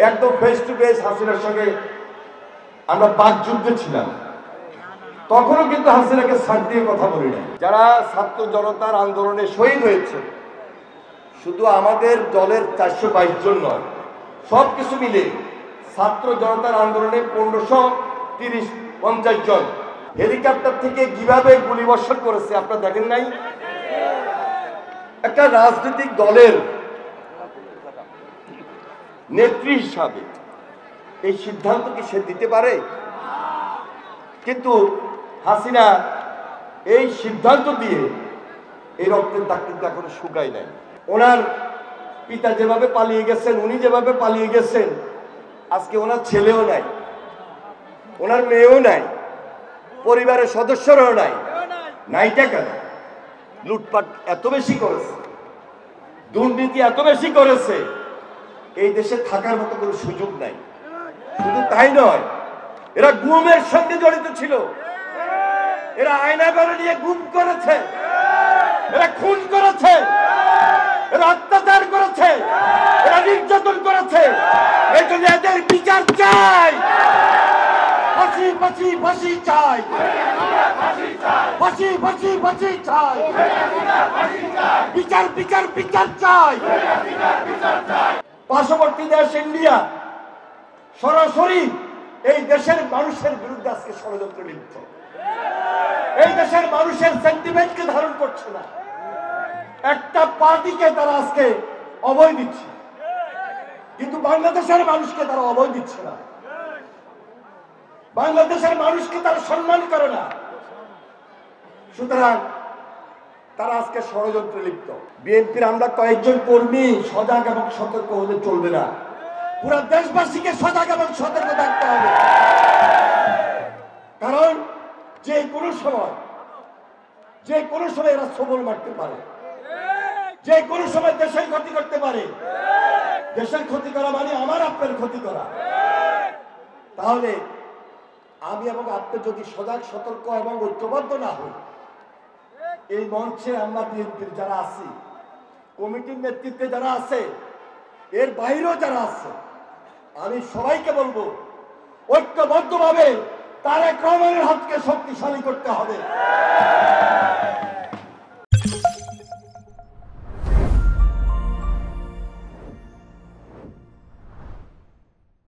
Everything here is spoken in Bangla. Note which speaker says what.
Speaker 1: একদম ফেস টু ফেস হাসিনার সঙ্গে আমরা বাকযুদ্ধে ছিলাম, তখনও কিন্তু হাসিনাকে ছাড় দিয়ে কথা বলি না। যারা ছাত্র জনতার আন্দোলনে শহীদ হয়েছে শুধু আমাদের দলের 422 জন নয়, সব কিছু মিলে ছাত্র জনতার আন্দোলনে 1530-50 জন হেলিকপ্টার থেকে কিভাবে গুলিবর্ষণ করেছে আপনারা দেখেন নাই? একটা রাজনৈতিক দলের নেত্রী হিসাবে এই সিদ্ধান্ত কি সে দিতে পারে? কিন্তু হাসিনা এই সিদ্ধান্ত দিয়ে এই রক্তের দাগ কিন্তু এখনো শুকায় নাই। ওনার পিতা যেভাবে পালিয়ে গেছেন, উনি যেভাবে পালিয়ে গেছেন, আজকে ওনার ছেলেও নাই, ওনার মেয়েও নাই, পরিবারের সদস্যরাও নাই। নাইটা কেন? লুটপাট এত বেশি করেছে, দুর্নীতি এত বেশি করেছে, এই দেশে থাকার মতো কোনো সুযোগ নাই। শুধু তাই নয়, এরা গুমের সঙ্গে জড়িত ছিল, এরা আয়নাঘর নিয়ে গুম করেছে, এরা খুন করেছে, এরা অত্যাচার করেছে, এরা নির্যাতন করেছে। এই জন্য এদের বিচার চাই, ফাঁসি ফাঁসি ফাঁসি চাই, ফাঁসি ফাঁসি ফাঁসি চাই, বিচার বিচার বিচার চাই। পার্শ্ববর্তী দেশ ইন্ডিয়া সরাসরি এই দেশের মানুষের বিরুদ্ধে আজকে ষড়যন্ত্র লিপ্ত। এই দেশের মানুষের সেন্টিমেন্টকে ধারণ করছে না, একটা পার্টিকে তারা আজকে অভয় দিচ্ছে, কিন্তু বাংলাদেশের মানুষকে তারা অভয় দিচ্ছে না, বাংলাদেশের মানুষকে তারা সম্মান করে না। সুতরাং তারা আজকে ষড়যন্ত্রে লিপ্ত। বিএনপির আমরা কয়েকজন কর্মী সজাগ এবং সতর্ক হলে চলবে না, পুরো দেশবাসীকে সজাগ এবং সতর্ক থাকতে হবে। কারণ যে কোনো সময় এরা সবল মারতে পারে, যে কোনো সময় দেশের ক্ষতি করতে পারে। দেশের ক্ষতি করা মানে আমার আপনার ক্ষতি করা। তাহলে আমি এবং আপনি যদি সজাগ সতর্ক এবং ঐক্যবদ্ধ না হই, এই মঞ্চে আমরা বিএনপির যারা আছি, কমিটির নেতৃত্বে যারা আছে, এর বাইরেও যারা আছে, আমি সবাইকে বলবো ঐক্যবদ্ধভাবে তারেক রহমানের হাতকে শক্তিশালী করতে হবে।